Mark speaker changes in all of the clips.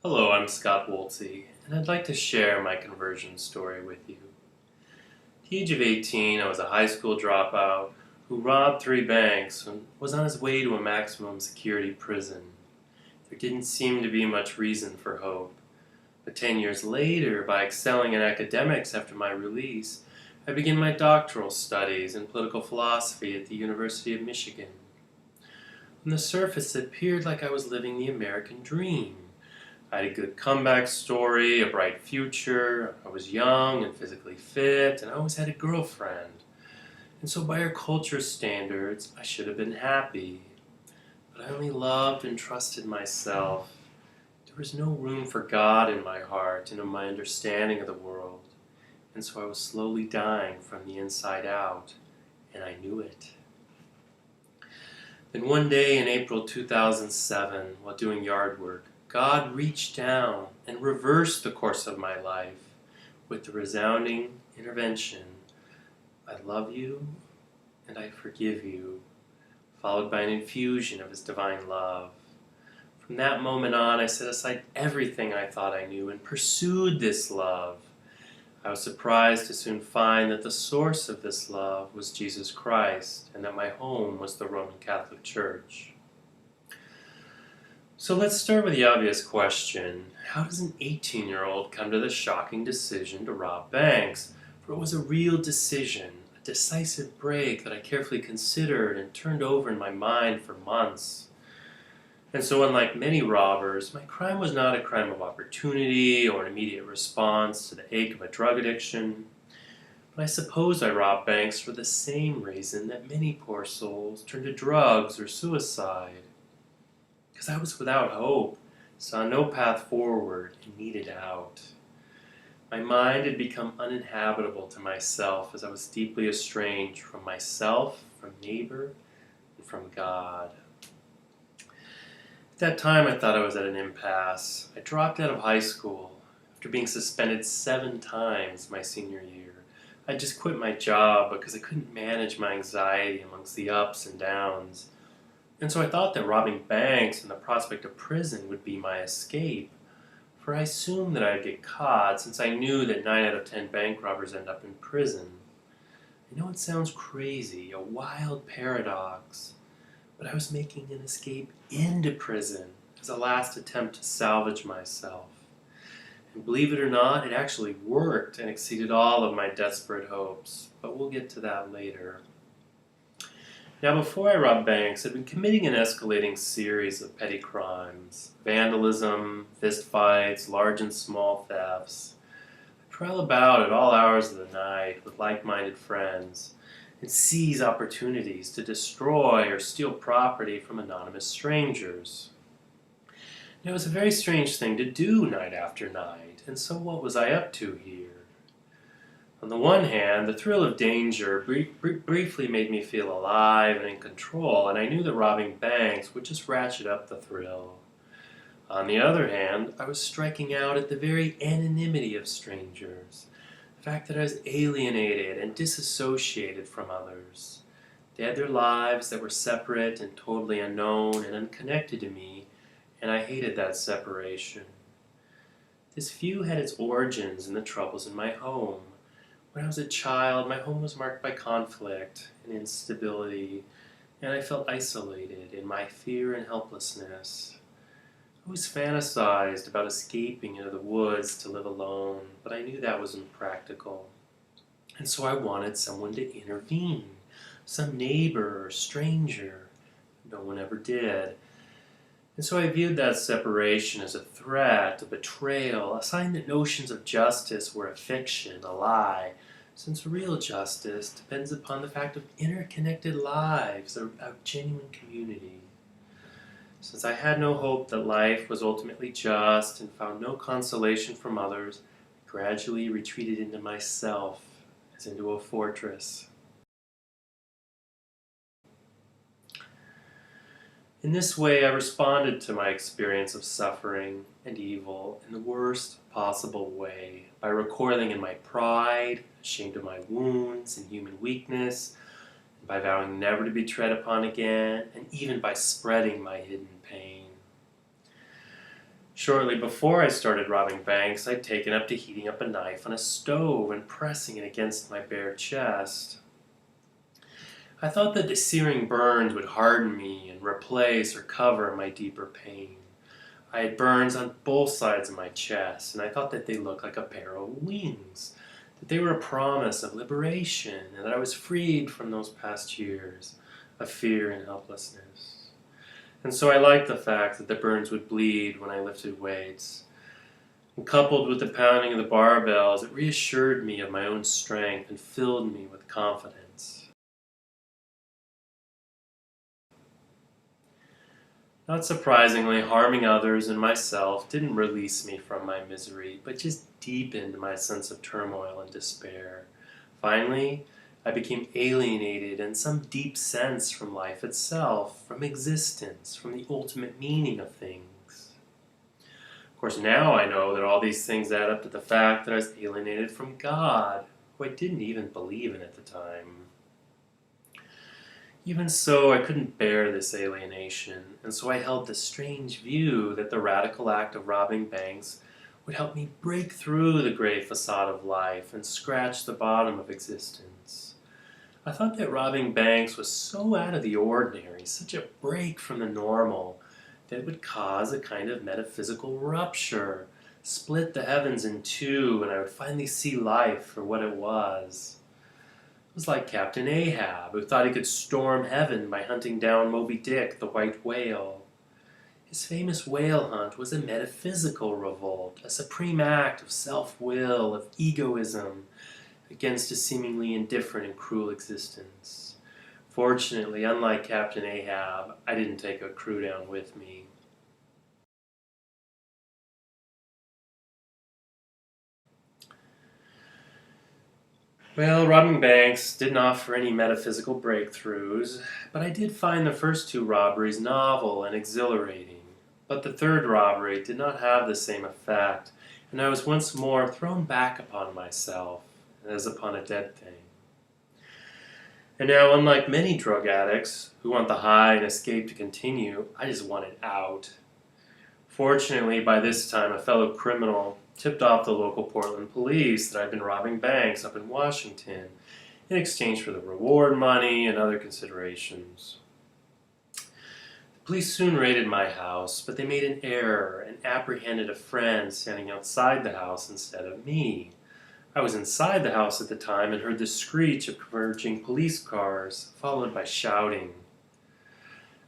Speaker 1: Hello, I'm Scott Woltze, and I'd like to share my conversion story with you. At the age of 18, I was a high school dropout who robbed 3 banks and was on his way to a maximum security prison. There didn't seem to be much reason for hope. But 10 years later, by excelling in academics after my release, I began my doctoral studies in political philosophy at the University of Michigan. On the surface, it appeared like I was living the American dream. I had a good comeback story, a bright future, I was young and physically fit, and I always had a girlfriend. And so by our culture's standards, I should have been happy. But I only loved and trusted myself. There was no room for God in my heart and in my understanding of the world. And so I was slowly dying from the inside out, and I knew it. Then one day in April 2007, while doing yard work, God reached down and reversed the course of my life with the resounding intervention, "I love you and I forgive you," followed by an infusion of His divine love. From that moment on, I set aside everything I thought I knew and pursued this love. I was surprised to soon find that the source of this love was Jesus Christ, and that my home was the Roman Catholic Church. So let's start with the obvious question. How does an 18-year-old come to the shocking decision to rob banks? For it was a real decision, a decisive break that I carefully considered and turned over in my mind for months. And so unlike many robbers, my crime was not a crime of opportunity or an immediate response to the ache of a drug addiction. But I suppose I robbed banks for the same reason that many poor souls turn to drugs or suicide. Because I was without hope, saw no path forward, and needed out. My mind had become uninhabitable to myself as I was deeply estranged from myself, from neighbor, and from God. At that time, I thought I was at an impasse. I dropped out of high school after being suspended 7 times my senior year. I just quit my job because I couldn't manage my anxiety amongst the ups and downs. And so I thought that robbing banks and the prospect of prison would be my escape. For I assumed that I'd get caught, since I knew that 9 out of 10 bank robbers end up in prison. I know it sounds crazy, a wild paradox, but I was making an escape into prison as a last attempt to salvage myself. And believe it or not, it actually worked and exceeded all of my desperate hopes. But we'll get to that later. Now, before I robbed banks, I'd been committing an escalating series of petty crimes: vandalism, fistfights, large and small thefts. I prowl about at all hours of the night with like-minded friends and seize opportunities to destroy or steal property from anonymous strangers. It was a very strange thing to do night after night, and so what was I up to here? On the one hand, the thrill of danger briefly made me feel alive and in control, and I knew that robbing banks would just ratchet up the thrill. On the other hand, I was striking out at the very anonymity of strangers, the fact that I was alienated and disassociated from others. They had their lives that were separate and totally unknown and unconnected to me, and I hated that separation. This view had its origins in the troubles in my home. When I was a child, my home was marked by conflict and instability, and I felt isolated in my fear and helplessness. I always fantasized about escaping into the woods to live alone, but I knew that wasn't practical. And so I wanted someone to intervene, some neighbor or stranger. No one ever did. And so I viewed that separation as a threat, a betrayal, a sign that notions of justice were a fiction, a lie, since real justice depends upon the fact of interconnected lives, a genuine community. Since I had no hope that life was ultimately just and found no consolation from others, I gradually retreated into myself as into a fortress. In this way, I responded to my experience of suffering and evil in the worst possible way, by recoiling in my pride, ashamed of my wounds and human weakness, and by vowing never to be tread upon again, and even by spreading my hidden pain. Shortly before I started robbing banks, I'd taken up to heating up a knife on a stove and pressing it against my bare chest. I thought that the searing burns would harden me and replace or cover my deeper pain. I had burns on both sides of my chest, and I thought that they looked like a pair of wings, that they were a promise of liberation, and that I was freed from those past years of fear and helplessness. And so I liked the fact that the burns would bleed when I lifted weights. And coupled with the pounding of the barbells, it reassured me of my own strength and filled me with confidence. Not surprisingly, harming others and myself didn't release me from my misery, but just deepened my sense of turmoil and despair. Finally, I became alienated in some deep sense from life itself, from existence, from the ultimate meaning of things. Of course, now I know that all these things add up to the fact that I was alienated from God, who I didn't even believe in at the time. Even so, I couldn't bear this alienation, and so I held the strange view that the radical act of robbing banks would help me break through the gray facade of life and scratch the bottom of existence. I thought that robbing banks was so out of the ordinary, such a break from the normal, that it would cause a kind of metaphysical rupture, split the heavens in two, and I would finally see life for what it was. It was like Captain Ahab, who thought he could storm heaven by hunting down Moby Dick, the white whale. His famous whale hunt was a metaphysical revolt, a supreme act of self-will, of egoism, against a seemingly indifferent and cruel existence. Fortunately, unlike Captain Ahab, I didn't take a crew down with me. Well, robbing banks didn't offer any metaphysical breakthroughs, but I did find the first two robberies novel and exhilarating. But the third robbery did not have the same effect, and I was once more thrown back upon myself, as upon a dead thing. And now, unlike many drug addicts who want the high and escape to continue, I just wanted out. Fortunately, by this time, a fellow criminal tipped off the local Portland police that I'd been robbing banks up in Washington in exchange for the reward money and other considerations. The police soon raided my house, but they made an error and apprehended a friend standing outside the house instead of me. I was inside the house at the time and heard the screech of converging police cars, followed by shouting.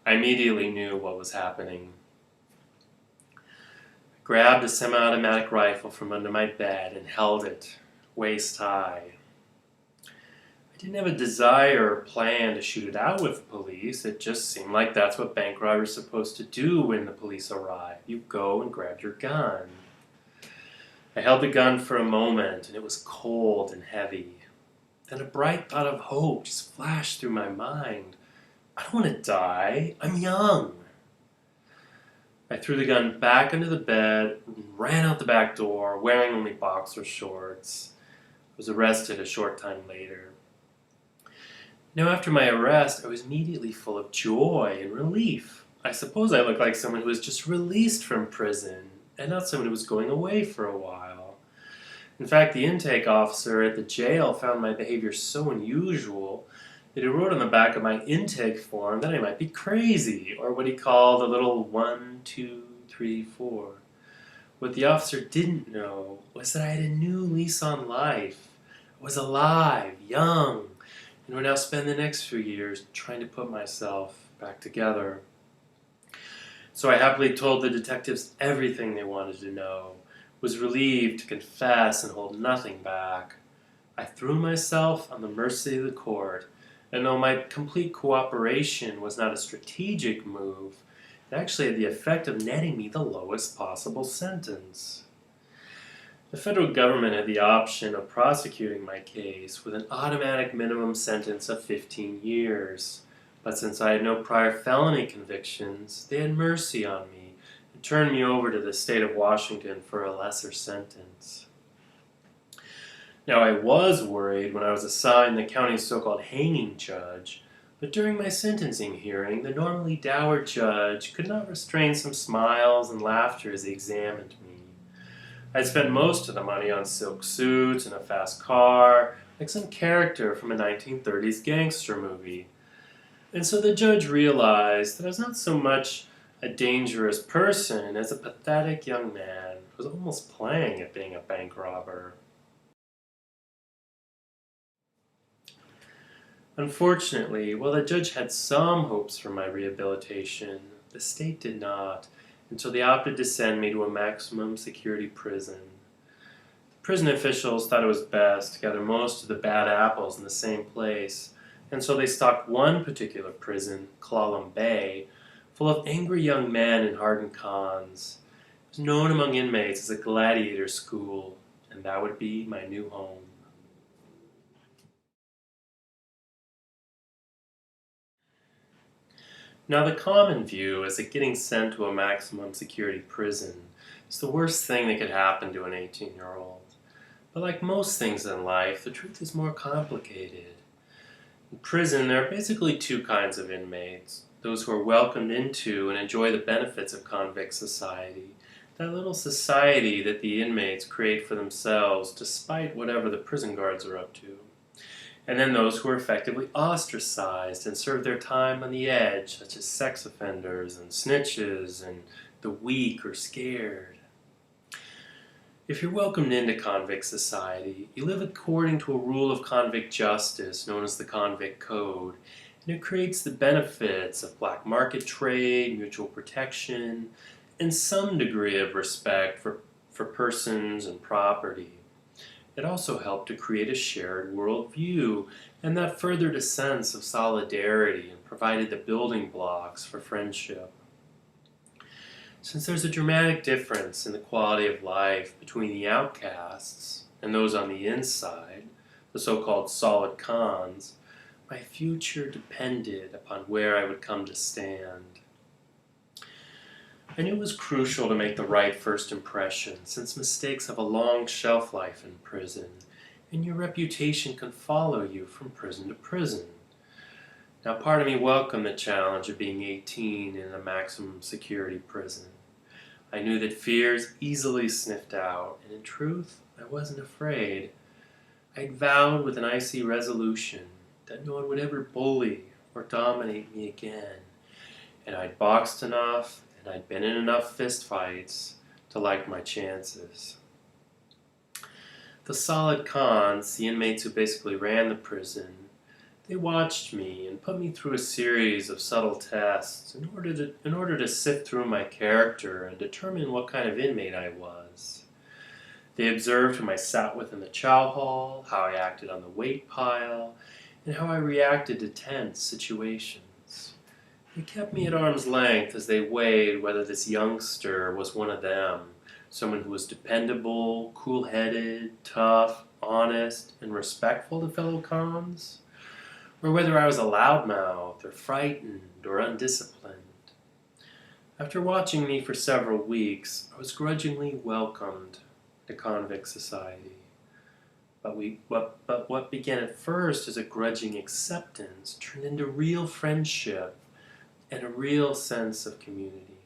Speaker 1: I immediately knew what was happening. Grabbed a semi-automatic rifle from under my bed and held it, waist high. I didn't have a desire or plan to shoot it out with the police. It just seemed like that's what bank robbers are supposed to do when the police arrive. You go and grab your gun. I held the gun for a moment, and it was cold and heavy. Then a bright thought of hope just flashed through my mind. I don't want to die. I'm young. I threw the gun back under the bed and ran out the back door, wearing only boxer shorts. I was arrested a short time later. Now, after my arrest, I was immediately full of joy and relief. I suppose I looked like someone who was just released from prison, and not someone who was going away for a while. In fact, the intake officer at the jail found my behavior so unusual that he wrote on the back of my intake form that I might be crazy, or what he called a little 1, 2, 3, 4. What the officer didn't know was that I had a new lease on life. I was alive, young, and would now spend the next few years trying to put myself back together. So I happily told the detectives everything they wanted to know, was relieved to confess and hold nothing back. I threw myself on the mercy of the court, and though my complete cooperation was not a strategic move, it actually had the effect of netting me the lowest possible sentence. The federal government had the option of prosecuting my case with an automatic minimum sentence of 15 years. But since I had no prior felony convictions, they had mercy on me and turned me over to the state of Washington for a lesser sentence. Now, I was worried when I was assigned the county's so-called hanging judge, But during my sentencing hearing, the normally dour judge could not restrain some smiles and laughter as he examined me. I'd spent most of the money on silk suits and a fast car, like some character from a 1930s gangster movie. And so the judge realized that I was not so much a dangerous person as a pathetic young man who was almost playing at being a bank robber. Unfortunately, while the judge had some hopes for my rehabilitation, the state did not, until they opted to send me to a maximum security prison. The prison officials thought it was best to gather most of the bad apples in the same place, and so they stocked one particular prison, Clallam Bay, full of angry young men and hardened cons. It was known among inmates as a gladiator school, and that would be my new home. Now, the common view is that getting sent to a maximum security prison is the worst thing that could happen to an 18-year-old. But like most things in life, the truth is more complicated. In prison, there are basically two kinds of inmates: those who are welcomed into and enjoy the benefits of convict society, that little society that the inmates create for themselves despite whatever the prison guards are up to. And then those who are effectively ostracized and serve their time on the edge, such as sex offenders and snitches and the weak or scared. If you're welcomed into convict society, you live according to a rule of convict justice known as the Convict Code, and it creates the benefits of black market trade, mutual protection, and some degree of respect for persons and property. It also helped to create a shared worldview, and that furthered a sense of solidarity and provided the building blocks for friendship. Since there's a dramatic difference in the quality of life between the outcasts and those on the inside, the so-called solid cons, my future depended upon where I would come to stand. I knew it was crucial to make the right first impression, since mistakes have a long shelf life in prison, and your reputation can follow you from prison to prison. Now, part of me welcomed the challenge of being 18 in a maximum security prison. I knew that fears easily sniffed out, and in truth, I wasn't afraid. I'd vowed with an icy resolution that no one would ever bully or dominate me again, and I'd boxed enough, and I'd been in enough fistfights to like my chances. The solid cons, the inmates who basically ran the prison, they watched me and put me through a series of subtle tests in order to sift through my character and determine what kind of inmate I was. They observed whom I sat with in the chow hall, how I acted on the weight pile, and how I reacted to tense situations. They kept me at arm's length as they weighed whether this youngster was one of them, someone who was dependable, cool-headed, tough, honest, and respectful to fellow cons, or whether I was a loudmouth, or frightened, or undisciplined. After watching me for several weeks, I was grudgingly welcomed to convict society. But what began at first as a grudging acceptance turned into real friendship and a real sense of community.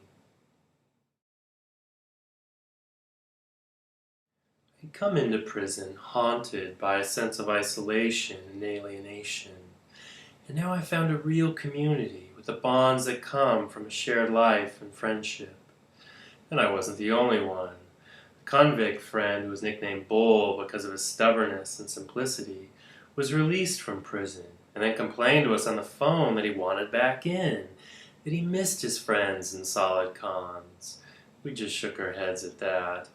Speaker 1: I'd come into prison haunted by a sense of isolation and alienation. And now I found a real community with the bonds that come from a shared life and friendship. And I wasn't the only one. A convict friend who was nicknamed Bull because of his stubbornness and simplicity was released from prison and then complained to us on the phone that he wanted back in, that he missed his friends in solid cons. We just shook our heads at that.